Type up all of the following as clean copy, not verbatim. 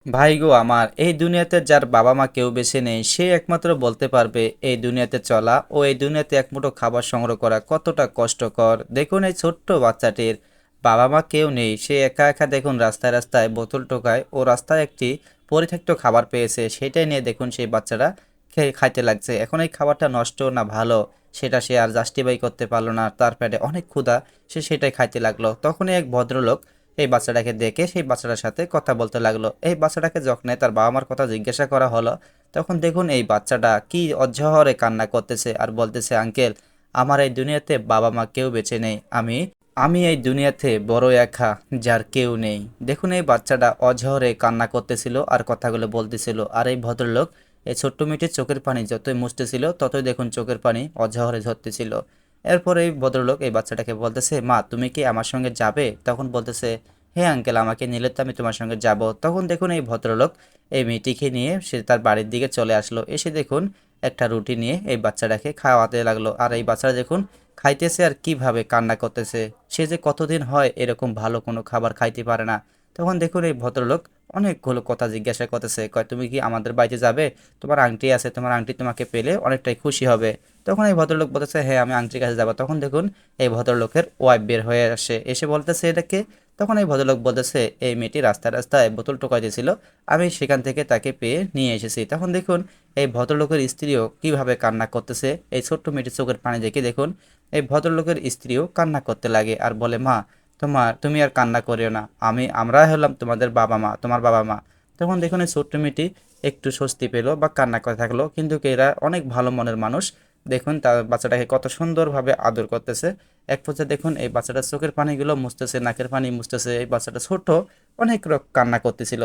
ভাই গো আমার, এই দুনিয়াতে যার বাবা মা কেউ বেঁচে নেই সে একমাত্র বলতে পারবে এই দুনিয়াতে চলা ও এই দুনিয়াতে এক মুঠো খাবার সংগ্রহ করা কতটা কষ্টকর। দেখুন এই ছোট্ট বাচ্চাটির বাবা মা কেউ নেই, সে একা একা দেখুন রাস্তায় রাস্তায় বোতল টোকায় ও রাস্তায় একটি পরিত্যক্ত খাবার পেয়েছে, সেটাই নিয়ে দেখুন সেই বাচ্চাটা খাইতে লাগছে। এখন এই খাবারটা নষ্ট না ভালো সেটা সে আর জাস্টিফাই করতে পারলো না, তার পেটে অনেক ক্ষুধা, সে সেটাই খাইতে লাগলো। তখনই এক ভদ্রলোক এই বাচ্চাটাকে দেখে সেই বাচ্চাটার সাথে কথা বলতে লাগলো। এই বাচ্চাটাকে যখন তার বাবা মার কথা জিজ্ঞাসা করা হলো, তখন দেখুন এই বাচ্চাটা কি অঝরে কান্না করতেছে আর বলতেছে, আঙ্কেল আমার এই দুনিয়াতে বাবা মা কেউ বেঁচে নেই, আমি আমি এই দুনিয়াতে বড় একা, যার কেউ নেই। দেখুন এই বাচ্চাটা অঝরে কান্না করতেছিল আর কথাগুলো বলতেছিল, আর এই ভদ্রলোক এই ছোট্ট মেয়েটির চোখের পানি যতই মুছতেছিল ততই দেখুন চোখের পানি অঝরে ঝরতেছিল। এরপর এই ভদ্রলোক এই বাচ্চাটাকে বলতেছে, মা তুমি কি আমার সঙ্গে যাবে? তখন বলতেছে, হ্যাঁ আঙ্কেল আমাকে নিলে তো আমি তোমার সঙ্গে যাব। তখন দেখুন এই ভদ্রলোক এই মেয়েটিকে নিয়ে সে তার বাড়ির দিকে চলে আসলো। এসে দেখুন একটা রুটি নিয়ে এই বাচ্চাটাকে খাওয়াতে লাগলো, আর এই বাচ্চাটা দেখুন খাইতেছে আর কিভাবে কান্না করতেছে। সে যে কতদিন হয় এরকম ভালো কোনো খাবার খাইতে পারে না। তখন দেখুন এই ভদ্রলোক অনেকগুলো কথা জিজ্ঞাসা করতেছে, কয় তুমি কি আমাদের বাড়িতে যাবে? তোমার আংটি আছে, তোমার আংটি তোমাকে পেলে অনেকটাই খুশি হবে। তখন এই ভদ্রলোক বলতেছে, হ্যাঁ আমি আংটির কাছে যাবো। তখন দেখুন এই ভদ্রলোকের ওয়াইফ বের হয়ে আসে, এসে বলতেছে এটাকে। তখন এই ভদ্রলোক বলতেছে, এই মেয়েটি রাস্তায় রাস্তায় বোতল টোকাই দিয়েছিল, আমি সেখান থেকে তাকে পেয়ে নিয়ে এসেছি। তখন দেখুন এই ভদ্রলোকের স্ত্রীও কিভাবে কান্না করতেছে, এই ছোট্ট মেয়েটির চোখের পানি দেখে দেখুন এই ভদ্রলোকের স্ত্রীও কান্না করতে লাগে আর বলে, মা তুমি আর কান্না করিও না, আমরা হলাম তোমাদের বাবা মা, তোমার বাবা মা। তখন দেখুন এই ছোট্ট মেয়েটি একটু স্বস্তি পেলো বা কান্না করে থাকলো, কিন্তু এরা অনেক ভালো মনের মানুষ। দেখুন তার বাচ্চাটাকে কত সুন্দরভাবে আদর করতেছে। এক পর্যায়ে দেখুন এই বাচ্চাটার চোখের পানিগুলো মুছতেছে, নাকের পানি মুছতেছে। এই বাচ্চাটা ছোট, অনেক কান্না করতেছিল।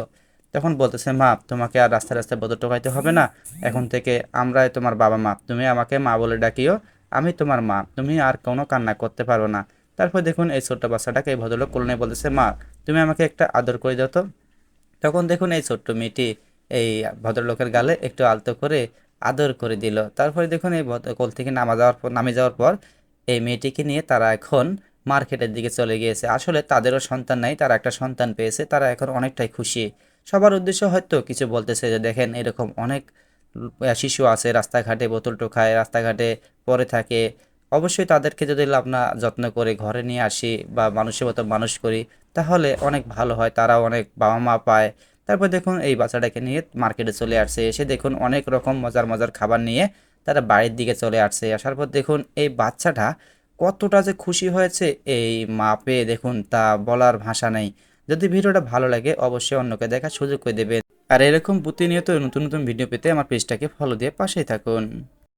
তখন বলতেছে, মা তোমাকে আর রাস্তায় রাস্তায় বোতল টোকাইতে হবে না, এখন থেকে আমরাই তোমার বাবা মা, তুমি আমাকে মা বলে ডাকিও, আমি তোমার মা, তুমি আর কোনো কান্না করতে পারো না। তারপর দেখুন এই ছোট্ট বাচ্চাটাকে এই ভদ্রলোক কোলে নিয়ে বলতেছে, মা তুমি আমাকে একটা আদর করে দাও তো। তখন দেখুন এই ছোট্ট মেয়েটি এই ভদ্রলোকের গালে একটু আলতো করে আদর করে দিল। তারপরে দেখুন এই কোল থেকে নামে যাওয়ার পর এই মেয়েটিকে নিয়ে তারা এখন মার্কেটের দিকে চলে গিয়েছে। আসলে তাদেরও সন্তান নাই, তারা একটা সন্তান পেয়েছে, তারা এখন অনেকটাই খুশি। সবার উদ্দেশ্য হয়তো কিছু বলতেছে যে দেখেন এরকম অনেক শিশু আছে রাস্তাঘাটে বোতল টোকায়, রাস্তাঘাটে পড়ে থাকে। অবশ্যই তাদেরকে যদি আমরা যত্ন করে ঘরে নিয়ে আসি বা মানুষের মতো মানুষ করি, তাহলে অনেক ভালো হয়, তারাও অনেক বাবা মা পায়। তারপর দেখুন এই বাচ্চাটাকে নিয়ে মার্কেটে চলে আসছে, এসে দেখুন অনেক রকম মজার মজার খাবার নিয়ে তারা বাড়ির দিকে চলে আসছে। আসার পর দেখুন এই বাচ্চাটা কতটা যে খুশি হয়েছে এই মা পেয়ে, দেখুন তা বলার ভাষা নেই। যদি ভিডিওটা ভালো লাগে অবশ্যই অন্যকে দেখার সুযোগ করে দেবেন। আর এরকম প্রতিনিয়ত নতুন নতুন ভিডিও পেতে আমার পেজটাকে ফলো দিয়ে পাশেই থাকুন।